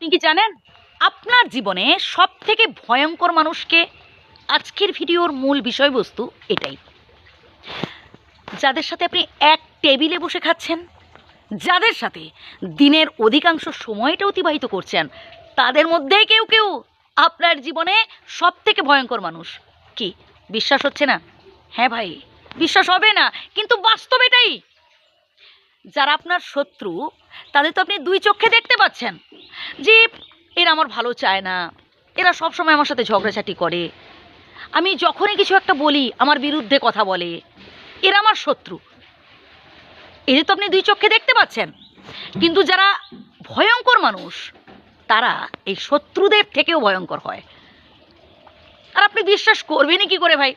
আপনি কি জানেন আপনার জীবনে সবথেকে ভয়ঙ্কর মানুষকে? আজকের ভিডিওর মূল বিষয়বস্তু এটাই। যাদের সাথে আপনি এক টেবিলে বসে খাচ্ছেন, যাদের সাথে দিনের অধিকাংশ সময়টা অতিবাহিত করছেন, তাদের মধ্যেই কেউ কেউ আপনার জীবনে সবথেকে ভয়ঙ্কর মানুষ। কি বিশ্বাস হচ্ছে না? হ্যাঁ ভাই, বিশ্বাস হবে না, কিন্তু বাস্তব এটাই। যারা আপনার শত্রু, তাদের তো আপনি দুই চোখে দেখতে পাচ্ছেন যে এরা আমার ভালো চায় না, এরা সবসময় আমার সাথে ঝগড়াঝাটি করে, আমি যখনই কিছু একটা বলি আমার বিরুদ্ধে কথা বলে, এরা আমার শত্রু। এদের তো আপনি দুই চোখে দেখতে পাচ্ছেন। কিন্তু যারা ভয়ঙ্কর মানুষ, তারা এই শত্রুদের থেকেও ভয়ঙ্কর হয়। আর আপনি বিশ্বাস করবেনই কি করে ভাই?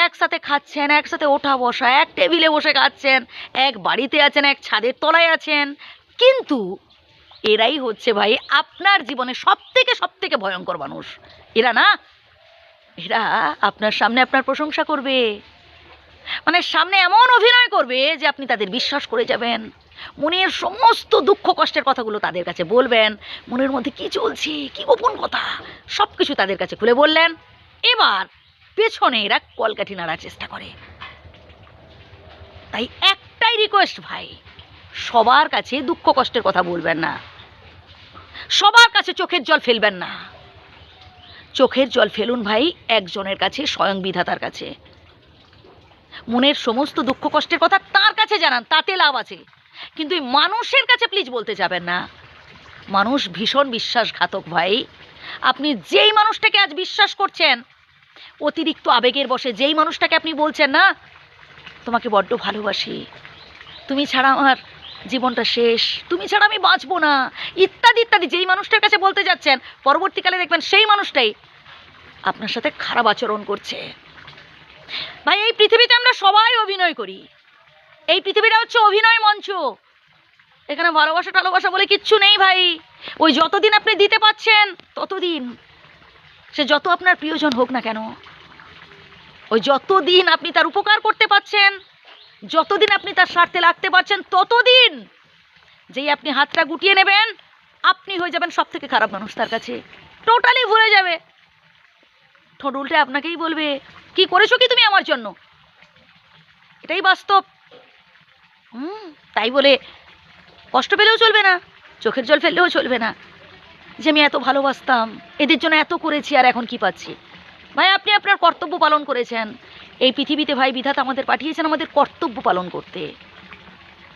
একসাথে খাচ্ছেন, একসাথে ওঠা বসা, এক টেবিলে বসে খাচ্ছেন, এক বাড়িতে আছেন, এক ছাদের তলায় আছেন, কিন্তু এরাই হচ্ছে ভাই আপনার জীবনে সবথেকে ভয়ঙ্কর মানুষ। এরা না, এরা আপনার সামনে আপনার প্রশংসা করবে, মানে সামনে এমন অভিনয় করবে যে আপনি তাদের বিশ্বাস করে যাবেন। মনের সমস্ত দুঃখ কষ্টের কথাগুলো তাদের কাছে বলবেন, মনের মধ্যে কি চলছে, কি গোপন কথা, সব কিছু তাদের কাছে খুলে বললেন। এবার পেছনে এরা কলকাঠি নাড়ার চেষ্টা করে। তাই একটাই রিকোয়েস্ট ভাই, সবার কাছে দুঃখ কষ্টের কথা বলবেন না, সবার কাছে চোখের জল ফেলবেন না। চোখের জল ফেলুন ভাই একজনের কাছে, স্বয়ং বিধাতার কাছে। মনের সমস্ত দুঃখ কষ্টের কথা তার কাছে জানান, তাতে লাভ আছে। কিন্তু এই মানুষের কাছে প্লিজ বলতে যাবেন না। মানুষ ভীষণ বিশ্বাসঘাতক ভাই। আপনি যেই মানুষটাকে আজ বিশ্বাস করছেন, অতিরিক্ত আবেগের বশে যেই মানুষটাকে আপনি বলছেন না তোমাকে বড্ড ভালোবাসি, তুমি ছাড়া আমার জীবনটা শেষ, তুমি ছাড়া আমি বাঁচবো না, ইত্যাদি ইত্যাদি যেই মানুষটার কাছে বলতে যাচ্ছেন, পরবর্তীকালে দেখবেন সেই মানুষটাই আপনার সাথে খারাপ আচরণ করছে। ভাই এই পৃথিবীতে আমরা সবাই অভিনয় করি, এই পৃথিবীটা হচ্ছে অভিনয় মঞ্চ। এখানে ভালোবাসা টালোবাসা বলে কিচ্ছু নেই ভাই। ওই যতদিন আপনি দিতে পাচ্ছেন ততদিন, সে যত আপনার প্রিয়জন হোক না কেন, ওই যতদিন আপনি তার উপকার করতে পাচ্ছেন, যতদিন আপনি তার স্বার্থে লাগতে পারছেন, ততদিন যেই আপনি হাতটা গুটিয়ে নেবেন, আপনি হয়ে যাবেন সব থেকে খারাপ মানুষ তার কাছে। টোটালি ভুলে যাবে, ঠোঁট উল্টে আপনাকেই বলবে কি করেছো কি তুমি আমার জন্য। এটাই বাস্তব। তাই বলে কষ্ট পেলেও চলবে না, চোখের জল ফেললেও চলবে না যে আমি এত ভালোবাসতাম, এদের জন্য এত করেছি, আর এখন কি পাচ্ছি। ভাই আপনি আপনার কর্তব্য পালন করেছেন। এই পৃথিবীতে ভাই বিধাতা আমাদের পাঠিয়েছেন আমাদের কর্তব্য পালন করতে,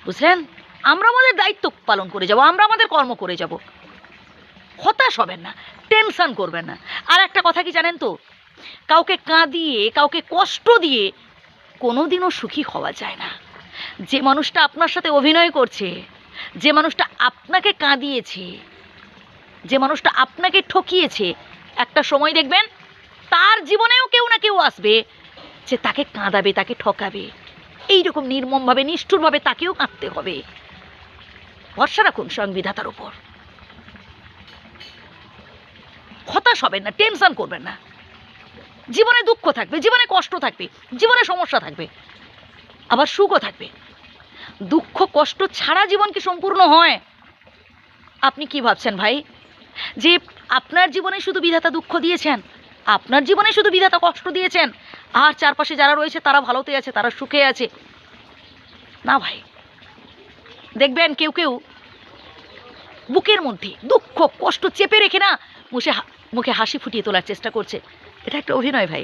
বুঝলেন? আমরা আমাদের দায়িত্ব পালন করে যাব, আমরা আমাদের কর্ম করে যাব। হতাশ হবেন না, টেনশন করবেন না। আর একটা কথা কি জানেন তো, কাউকে কাঁদিয়ে, কাউকে কষ্ট দিয়ে কোনোদিনও সুখী হওয়া যায় না। যে মানুষটা আপনার সাথে অভিনয় করছে, যে মানুষটা আপনাকে কাঁদিয়েছে, যে মানুষটা আপনাকে ঠকিয়েছে, একটা সময় দেখবেন তার জীবনেও কেউ না কেউ আসবে যে তাকে কাঁদাবে, তাকে ঠকাবে। এইরকম নির্মমভাবে, নিষ্ঠুরভাবে তাকেও কাঁদতে হবে। ভরসা রাখুন স্বয়ং বিধাতার উপর। হতাশ হবেন না, টেনশন করবেন না। জীবনে দুঃখ থাকবে, জীবনে কষ্ট থাকবে, জীবনে সমস্যা থাকবে, আবার সুখও থাকবে। দুঃখ কষ্ট ছাড়া জীবন কি সম্পূর্ণ হয়? আপনি কি ভাবছেন ভাই যে আপনার জীবনে শুধু বিধাতা দুঃখ দিয়েছেন, আপনার জীবনে শুধু বিধাতা কষ্ট দিয়েছেন, আর চারপাশে যারা রয়েছে তারা ভালোতে আছে, তারা সুখে আছে? না ভাই, দেখবেন কেউ কেউ বুকের মধ্যে দুঃখ কষ্ট চেপে রেখে না মুখে হাসি ফুটিয়ে তোলার চেষ্টা করছে। এটা একটা অভিনয় ভাই।